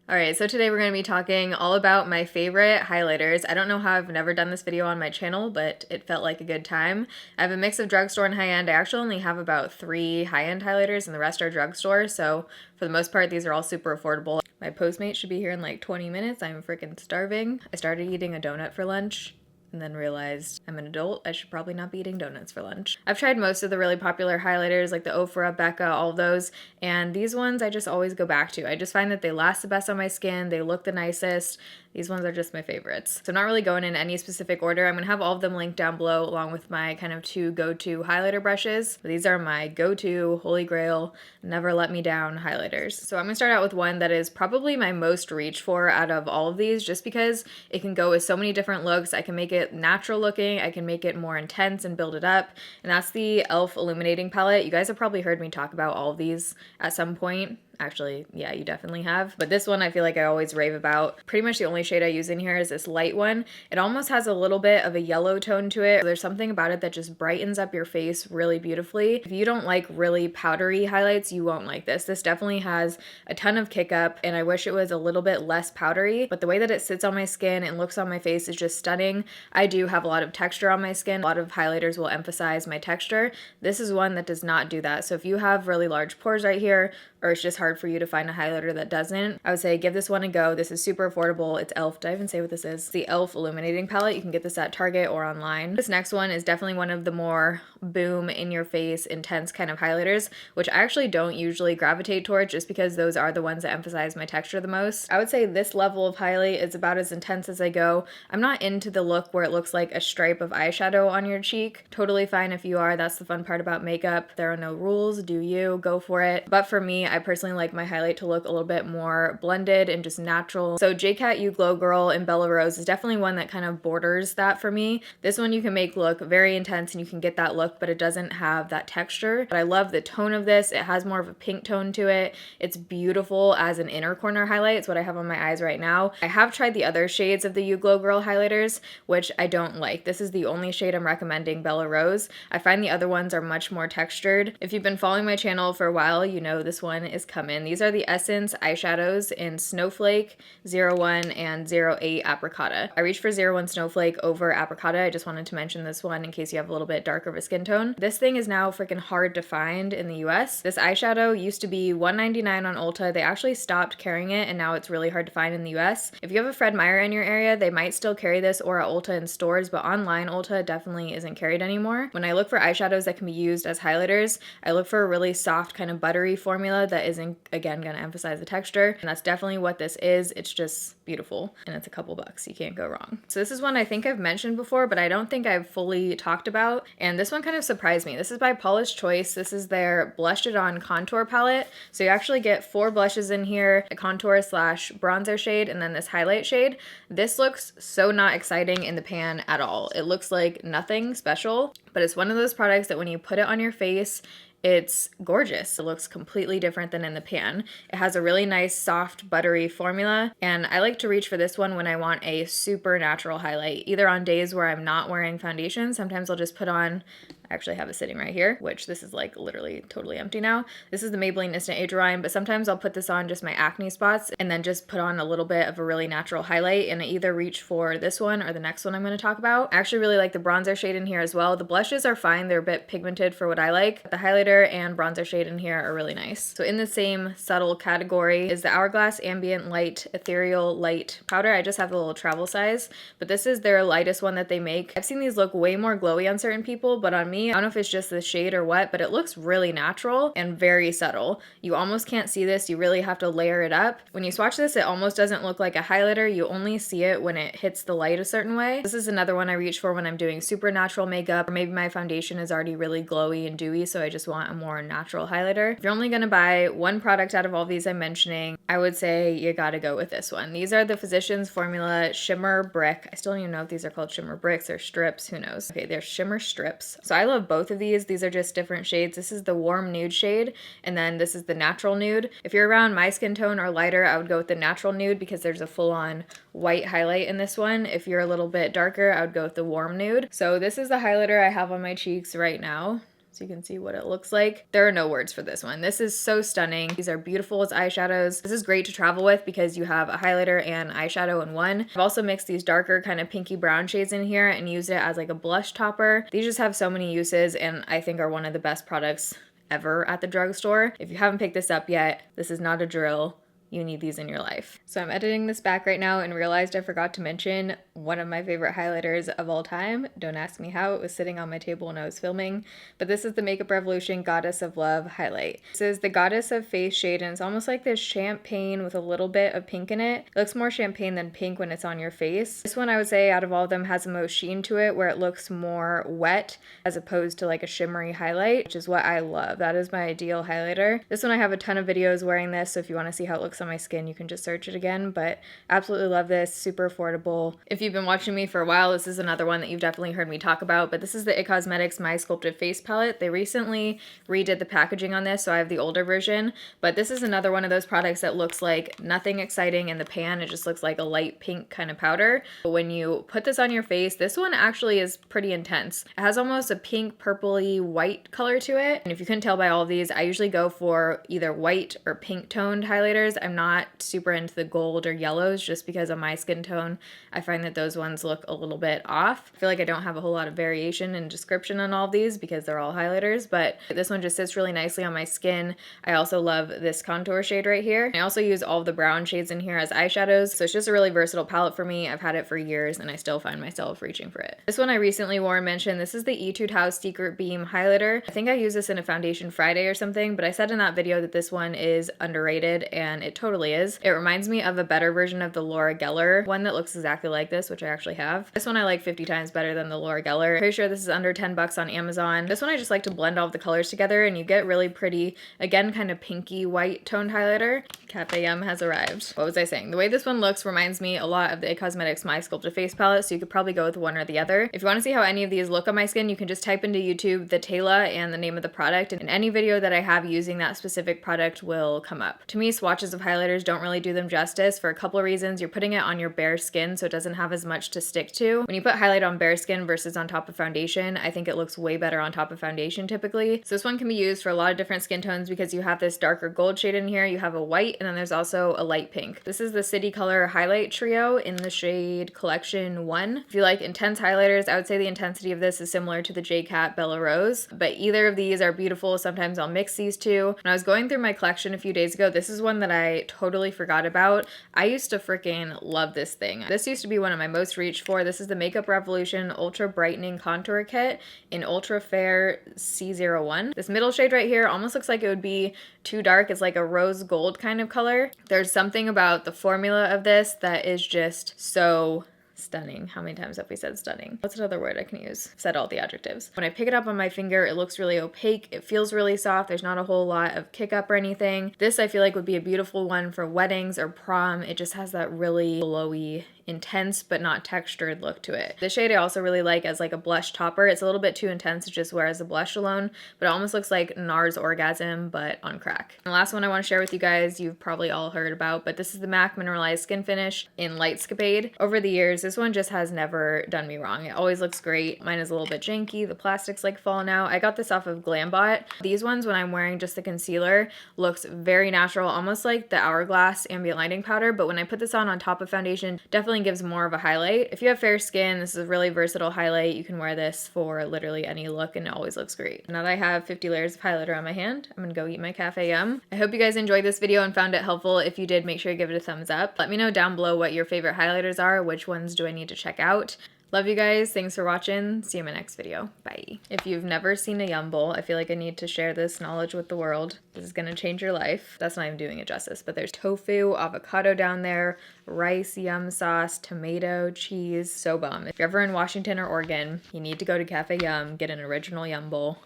Alright, so today we're going to be talking all about my favorite highlighters. I don't know how I've never done this video on my channel, but it felt like a good time. I have a mix of drugstore and high-end. I actually only have about 3 high-end highlighters and the rest are drugstore, so for the most part these are all super affordable. My Postmate should be here in like 20 minutes. I'm freaking starving. I started eating a donut for lunch and then realized I'm an adult, I should probably not be eating donuts for lunch. I've tried most of the really popular highlighters like the Ofra, Becca, all of those, and these ones I just always go back to. I just find that they last the best on my skin, they look the nicest. These ones are just my favorites. So I'm not really going in any specific order. I'm gonna have all of them linked down below along with my kind of 2 go-to highlighter brushes. These are my go-to, holy grail, never let me down highlighters. So I'm gonna start out with one that is probably my most reach for out of all of these just because it can go with so many different looks. I can make it natural looking, I can make it more intense and build it up, and that's the e.l.f. Illuminating Palette. You guys have probably heard me talk about all of these at some point. Actually, yeah, you definitely have. But this one I feel like I always rave about. Pretty much the only shade I use in here is this light one. It almost has a little bit of a yellow tone to it. There's something about it that just brightens up your face really beautifully. If you don't like really powdery highlights, you won't like this. This definitely has a ton of kick up, and I wish it was a little bit less powdery, but the way that it sits on my skin and looks on my face is just stunning. I do have a lot of texture on my skin. A lot of highlighters will emphasize my texture. This is one that does not do that. So if you have really large pores right here, or it's just hard for you to find a highlighter that doesn't, I would say give this one a go. This is super affordable. It's e.l.f. Did I even say what this is? It's the e.l.f. Illuminating Palette. You can get this at Target or online. This next one is definitely one of the more boom, in your face, intense kind of highlighters, which I actually don't usually gravitate towards just because those are the ones that emphasize my texture the most. I would say this level of highlight is about as intense as I go. I'm not into the look where it looks like a stripe of eyeshadow on your cheek. Totally fine if you are. That's the fun part about makeup. There are no rules. Do you. Go for it. But for me, I personally like my highlight to look a little bit more blended and just natural. So JCat You Glow Girl in Bella Rose is definitely one that kind of borders that for me. This one you can make look very intense and you can get that look, but it doesn't have that texture. But I love the tone of this. It has more of a pink tone to it. It's beautiful as an inner corner highlight. It's what I have on my eyes right now. I have tried the other shades of the You Glow Girl highlighters, which I don't like. This is the only shade I'm recommending, Bella Rose. I find the other ones are much more textured. If you've been following my channel for a while, you know this one is coming. These are the Essence eyeshadows in Snowflake, 01, and 08 Apricota. I reached for 01 Snowflake over Apricota. I just wanted to mention this one in case you have a little bit darker of a skin tone. This thing is now freaking hard to find in the US. This eyeshadow used to be $1.99 on Ulta. They actually stopped carrying it and now it's really hard to find in the US. If you have a Fred Meyer in your area, they might still carry this or at Ulta in stores, but online Ulta definitely isn't carried anymore. When I look for eyeshadows that can be used as highlighters, I look for a really soft kind of buttery formula that isn't, again, gonna emphasize the texture, and that's definitely what this is. It's just beautiful, and it's a couple bucks. You can't go wrong. So this is one I think I've mentioned before, but I don't think I've fully talked about, and this one kind of surprised me. This is by Paula's Choice. This is their Blush It On contour palette. So you actually get 4 blushes in here, a contour slash bronzer shade, and then this highlight shade. This looks so not exciting in the pan at all. It looks like nothing special, but it's one of those products that when you put it on your face, it's gorgeous. It looks completely different than in the pan. It has a really nice, soft, buttery formula, and I like to reach for this one when I want a super natural highlight, either on days where I'm not wearing foundation. Sometimes I'll just put on, I actually have it sitting right here, which this is like literally totally empty now. This is the Maybelline Instant Age Rewind, but sometimes I'll put this on just my acne spots and then just put on a little bit of a really natural highlight, and I either reach for this one or the next one I'm going to talk about. I actually really like the bronzer shade in here as well. The blushes are fine. They're a bit pigmented for what I like. The highlighter and bronzer shade in here are really nice. So in the same subtle category is the Hourglass Ambient Light Ethereal Light Powder. I just have the little travel size, but this is their lightest one that they make. I've seen these look way more glowy on certain people, but on me, I don't know if it's just the shade or what, but it looks really natural and very subtle. You almost can't see this. You really have to layer it up. When you swatch this, it almost doesn't look like a highlighter. You only see it when it hits the light a certain way. This is another one I reach for when I'm doing super natural makeup, or maybe my foundation is already really glowy and dewy, so I just want a more natural highlighter. If you're only gonna buy one product out of all these I'm mentioning, I would say you gotta go with this one. These are the Physicians Formula Shimmer Brick. I still don't even know if these are called shimmer bricks or strips, who knows. Okay, they're shimmer strips. So I love both of these. These are just different shades. This is the warm nude shade, and then this is the natural nude. If you're around my skin tone or lighter, I would go with the natural nude because there's a full-on white highlight in this one. If you're a little bit darker, I would go with the warm nude. So this is the highlighter I have on my cheeks right now. so you can see what it looks like. There are no words for this one. This is so stunning. These are beautiful as eyeshadows. This is great to travel with because you have a highlighter and eyeshadow in one. I've also mixed these darker kind of pinky brown shades in here and used it as like a blush topper. These just have so many uses and I think are one of the best products ever at the drugstore. If you haven't picked this up yet, this is not a drill. You need these in your life. So I'm editing this back right now and realized I forgot to mention one of my favorite highlighters of all time. Don't ask me how, it was sitting on my table when I was filming, but this is the Makeup Revolution Goddess of Love highlight. This is the Goddess of Face shade and it's almost like this champagne with a little bit of pink in it. It looks more champagne than pink when it's on your face. This one I would say out of all of them has the most sheen to it where it looks more wet as opposed to like a shimmery highlight, which is what I love. That is my ideal highlighter. This one I have a ton of videos wearing this, so if you want to see how it looks on my skin, you can just search it again, but absolutely love this, super affordable. If you've been watching me for a while, this is another one that you've definitely heard me talk about, but this is the IT Cosmetics My Sculpted Face Palette. They recently redid the packaging on this, so I have the older version, but this is another one of those products that looks like nothing exciting in the pan. It just looks like a light pink kind of powder. But when you put this on your face, this one actually is pretty intense. It has almost a pink, purpley, white color to it, and if you couldn't tell by all of these, I usually go for either white or pink toned highlighters. I'm not super into the gold or yellows just because of my skin tone. I find that those ones look a little bit off. I feel like I don't have a whole lot of variation in description on all of these because they're all highlighters, but this one just sits really nicely on my skin. I also love this contour shade right here. I also use all of the brown shades in here as eyeshadows, so it's just a really versatile palette for me. I've had it for years and I still find myself reaching for it. This one I recently wore and mentioned. This is the Etude House Secret Beam Highlighter. I think I used this in a Foundation Friday or something, but I said in that video that this one is underrated and it totally is. It reminds me of a better version of the Laura Geller one that looks exactly like this, which I actually have. This one I like 50 times better than the Laura Geller. Pretty sure this is under 10 bucks on Amazon. This one I just like to blend all of the colors together and you get really pretty, again, kind of pinky white toned highlighter. Cafe Yum has arrived. What was I saying? The way this one looks reminds me a lot of the IT Cosmetics My Sculpted Face Palette, so you could probably go with one or the other. If you want to see how any of these look on my skin, you can just type into YouTube the Tayla and the name of the product, and any video that I have using that specific product will come up. To me, swatches of highlighters don't really do them justice for a couple of reasons. You're putting it on your bare skin, so it doesn't have as much to stick to. When you put highlight on bare skin versus on top of foundation, I think it looks way better on top of foundation typically. So this one can be used for a lot of different skin tones because you have this darker gold shade in here, you have a white, and then there's also a light pink. This is the City Color Highlight Trio in the shade Collection 1. If you like intense highlighters, I would say the intensity of this is similar to the J.Cat Bella Rose, but either of these are beautiful. Sometimes I'll mix these two. When I was going through my collection a few days ago, this is one that I totally forgot about. I used to freaking love this thing. This used to be one of my most reached for. This is the Makeup Revolution Ultra Brightening Contour Kit in Ultra Fair C01. This middle shade right here almost looks like it would be too dark. It's like a rose gold kind of color. There's something about the formula of this that is just so stunning. How many times have we said stunning? What's another word I can use? I've said all the adjectives. When I pick it up on my finger, it looks really opaque. It feels really soft. There's not a whole lot of kick up or anything. This I feel like would be a beautiful one for weddings or prom. It just has that really glowy, intense but not textured look to it. This shade I also really like as like a blush topper. It's a little bit too intense to just wear as a blush alone, but it almost looks like NARS Orgasm but on crack. And the last one I want to share with you guys, you've probably all heard about, but this is the MAC Mineralized Skin Finish in Lightscapade. Over the years, this one just has never done me wrong. It always looks great. Mine is a little bit janky. The plastic's like falling out. I got this off of Glambot. These ones, when I'm wearing just the concealer, looks very natural, almost like the Hourglass Ambient Lighting Powder, but when I put this on top of foundation, definitely gives more of a highlight. If you have fair skin, this is a really versatile highlight. You can wear this for literally any look and it always looks great. Now that I have 50 layers of highlighter on my hand, I'm gonna go eat my Cafe Yum. I hope you guys enjoyed this video and found it helpful. If you did, make sure you give it a thumbs up. Let me know down below what your favorite highlighters are, which ones do I need to check out. Love you guys. Thanks for watching. See you in my next video. Bye. If you've never seen a Yum bowl, I feel like I need to share this knowledge with the world. This is gonna change your life. That's not even doing it justice, but there's tofu, avocado down there, rice, Yum sauce, tomato, cheese. So bomb. If you're ever in Washington or Oregon, you need to go to Cafe Yum, get an original Yum bowl.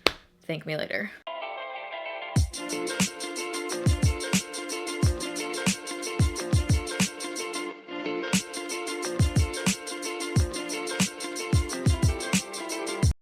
Thank me later.